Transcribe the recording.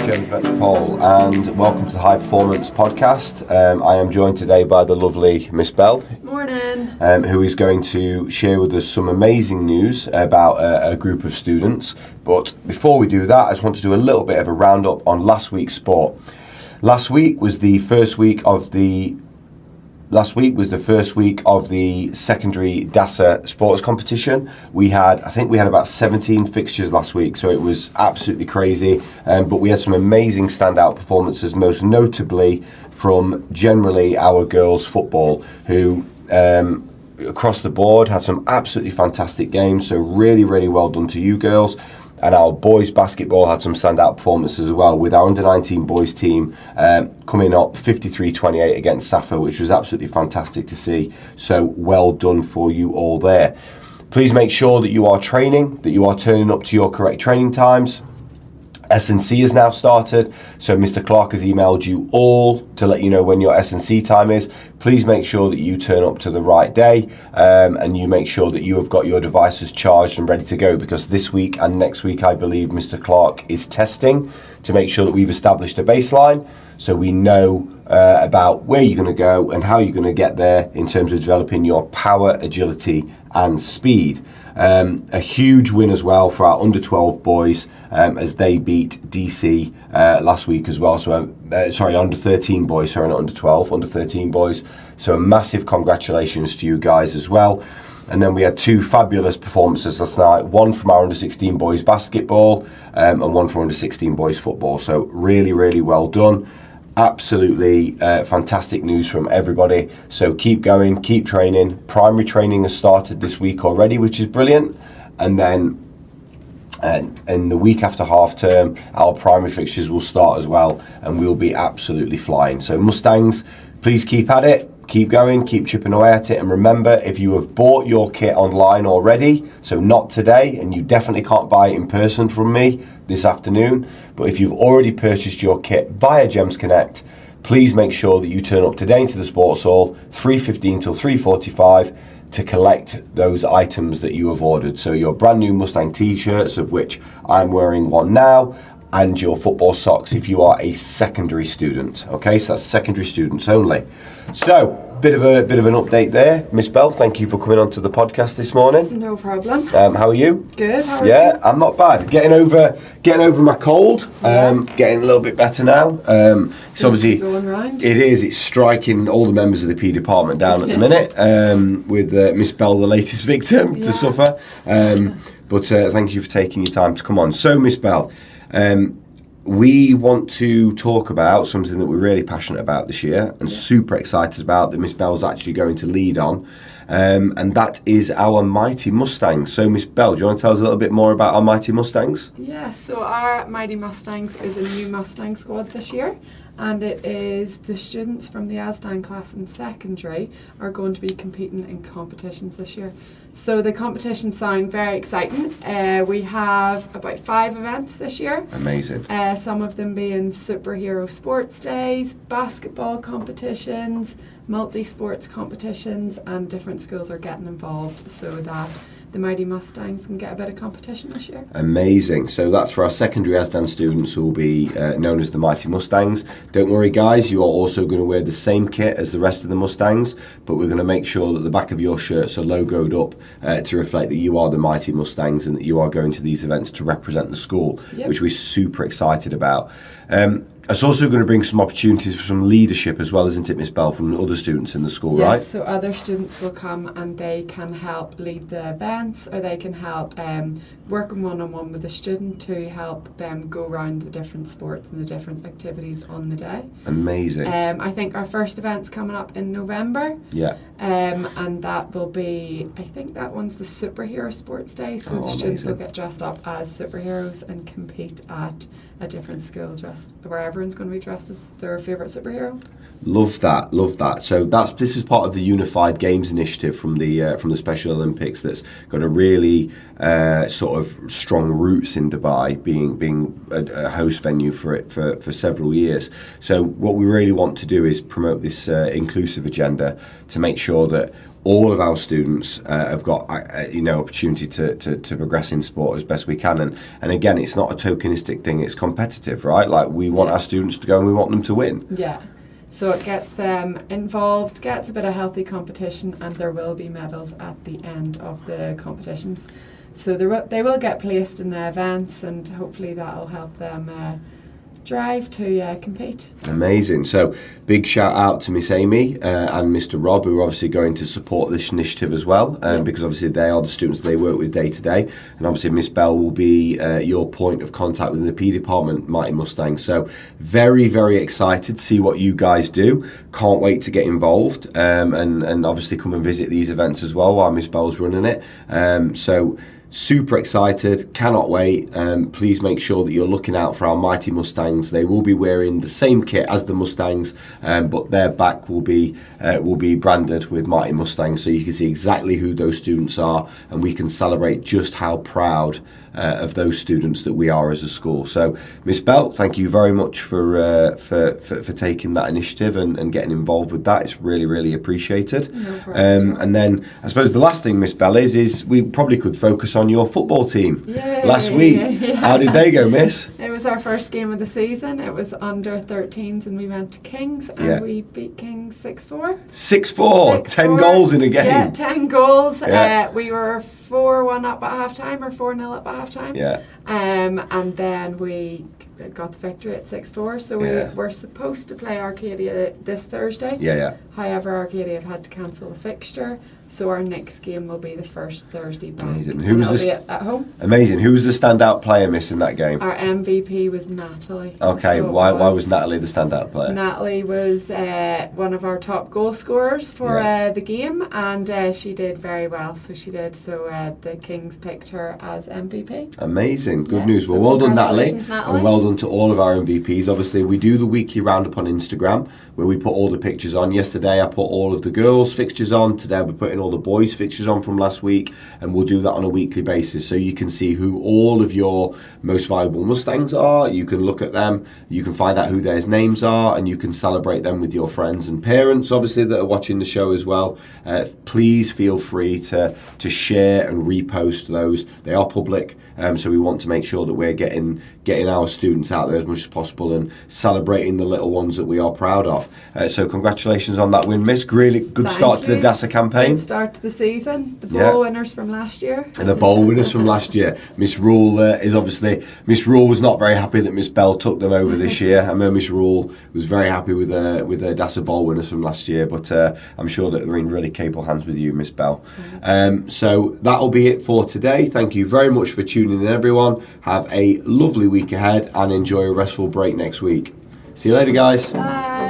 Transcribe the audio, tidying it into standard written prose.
James Metropole, and welcome to the High Performance Podcast. I am joined today by the lovely Miss Bell. Morning. Who is going to share with us some amazing news about a group of students. But before we do that, I just want to do a little bit of a roundup on last week's sport. Last week was the first week of the secondary DASA sports competition. I think we had about 17 fixtures last week, so it was absolutely crazy. But we had some amazing standout performances, most notably from generally our girls' football, who across the board had some absolutely fantastic games. So really, really well done to you girls. And our boys basketball had some standout performances as well, with our under-19 boys team coming up 53-28 against Safa, which was absolutely fantastic to see. So well done for you all there. Please make sure that you are training, that you are turning up to your correct training times. S&C has now started, so Mr. Clark has emailed you all to let you know when your S&C time is. Please make sure that you turn up to the right day and you make sure that you have got your devices charged and ready to go, because this week and next week I believe Mr. Clark is testing to make sure that we've established a baseline so we know about where you're going to go and how you're going to get there in terms of developing your power, agility and speed. A huge win as well for our under-12 boys as they beat DC last week as well. So, under-13 boys, sorry, not under-12, under-13 boys. So a massive congratulations to you guys as well. And then we had two fabulous performances last night, one from our under-16 boys basketball and one from under-16 boys football. So really, really well done. Absolutely fantastic news from everybody. So keep going, keep training. Primary training has started this week already, which is brilliant. And then in the week after half term, our primary fixtures will start as well, and we'll be absolutely flying. So Mustangs, please keep at it. Keep going, keep chipping away at it, and remember, if you have bought your kit online already, so not today, and you definitely can't buy it in person from me this afternoon, but if you've already purchased your kit via Gems Connect, please make sure that you turn up today into the sports hall, 3:15 till 3:45, to collect those items that you have ordered. So your brand new Mustang t-shirts, of which I'm wearing one now, and your football socks if you are a secondary student. Okay, so that's secondary students only. So, bit of an update there. Miss Bell, thank you for coming onto the podcast this morning. No problem. How are you? Good. How are you? Yeah, I'm not bad. Getting over my cold. Getting a little bit better now. It's obviously going round. It is. It's striking all the members of the P department down at the minute. With Miss Bell, the latest victim to suffer. But thank you for taking your time to come on. So, Miss Bell. We want to talk about something that we're really passionate about this year and super excited about, that Miss Bell's actually going to lead on, and that is our Mighty Mustangs. So Miss Bell, do you want to tell us a little bit more about our Mighty Mustangs? Yeah, so our Mighty Mustangs is a new Mustang squad this year, and it is the students from the ASDAN class in secondary are going to be competing in competitions this year. So the competitions sound very exciting. We have about 5 events this year. Amazing. Some of them being superhero sports days, basketball competitions, multi-sports competitions, and different schools are getting involved so that the Mighty Mustangs can get a bit of competition this year. Amazing. So that's for our secondary ASDAN students who will be known as the Mighty Mustangs. Don't worry guys, you are also going to wear the same kit as the rest of the Mustangs, but we're going to make sure that the back of your shirts are logoed up to reflect that you are the Mighty Mustangs and that you are going to these events to represent the school, which we're super excited about. It's also going to bring some opportunities for some leadership as well, isn't it, Miss Bell, from other students in the school, right? Yes, so other students will come and they can help lead the events, or they can help work one-on-one with the student to help them go around the different sports and the different activities on the day. Amazing. I think our first event's coming up in November. Yeah. And that will be, I think that one's the superhero sports day, so the students will get dressed up as superheroes and compete at a different school where everyone's going to be dressed as their favourite superhero. Love that. So this is part of the Unified Games initiative from the Special Olympics that's got a really sort of strong roots in Dubai, being a host venue for it for several years. So what we really want to do is promote this inclusive agenda to make sure that all of our students have got opportunity to progress in sport as best we can, and again, it's not a tokenistic thing, it's competitive, right? Like, we want our students to go and we want them to win. Yeah, so it gets them involved, gets a bit of healthy competition, and there will be medals at the end of the competitions. So they will get placed in the events, and hopefully that will help them drive to compete. Amazing. So big shout out to Miss Amy and Mr. Rob, who are obviously going to support this initiative as well, because obviously they are the students they work with day to day, and obviously Miss Bell will be your point of contact within the P department, Mighty Mustangs. So very, very excited to see what you guys do. Can't wait to get involved, and obviously come and visit these events as well while Miss Bell's running it. So super excited, cannot wait. Please make sure that you're looking out for our Mighty Mustangs. They will be wearing the same kit as the Mustangs, but their back will be branded with Mighty Mustangs, so you can see exactly who those students are, and we can celebrate just how proud of those students that we are as a school. So Miss Bell, thank you very much for taking that initiative and getting involved with that. It's really, really appreciated. No problem. And then I suppose the last thing, Miss Bell, is we probably could focus on your football team. Yay. Last week. Yeah. How did they go, Miss? It was our first game of the season. It was under 13s, and we went to Kings, and we beat Kings 6-4. 6-4, 10 goals in a game. Yeah, 10 goals. Yeah. We were 4-1 up at half time, or 4-0 up at half time. Yeah. And then we got the victory at 6-4. So we were supposed to play Arcadia this Thursday. Yeah. However, Arcadia have had to cancel the fixture, so our next game will be the first Thursday back. Amazing. Who was at home? Amazing. Who was the standout player, Miss, in that game? Our MVP was Natalie. Okay, So why was Natalie the standout player? Natalie was one of our top goal scorers for the game, and she did very well. So the Kings picked her as MVP. Amazing. Good Yeah, news. so Well, well done, Natalie. congratulations, Natalie. And well done to all of our MVPs. Obviously, we do the weekly roundup on Instagram where we put all the pictures on. Yesterday, I put all of the girls' fixtures on. Today, we're putting all the boys' fixtures on from last week, and we'll do that on a weekly basis so you can see who all of your most valuable Mustangs are. You can look at them, you can find out who their names are, and you can celebrate them with your friends and parents, obviously, that are watching the show as well. Please feel free to share and repost those. They are public, so we want to make sure that we're getting our students out there as much as possible and celebrating the little ones that we are proud of. So congratulations on that win, Miss. Really good start to the DASA campaign. Good start to the season. The bowl winners from last year. And the bowl winners from last year. Miss Rule is obviously... Miss Rule was not very happy that Miss Bell took them over this year. I know Miss Rule was very happy with her DASA bowl winners from last year, but I'm sure that we're in really capable hands with you, Miss Bell. So that'll be it for today. Thank you very much for tuning in, everyone. Have a lovely week ahead and enjoy a restful break next week. See you later, guys. Bye.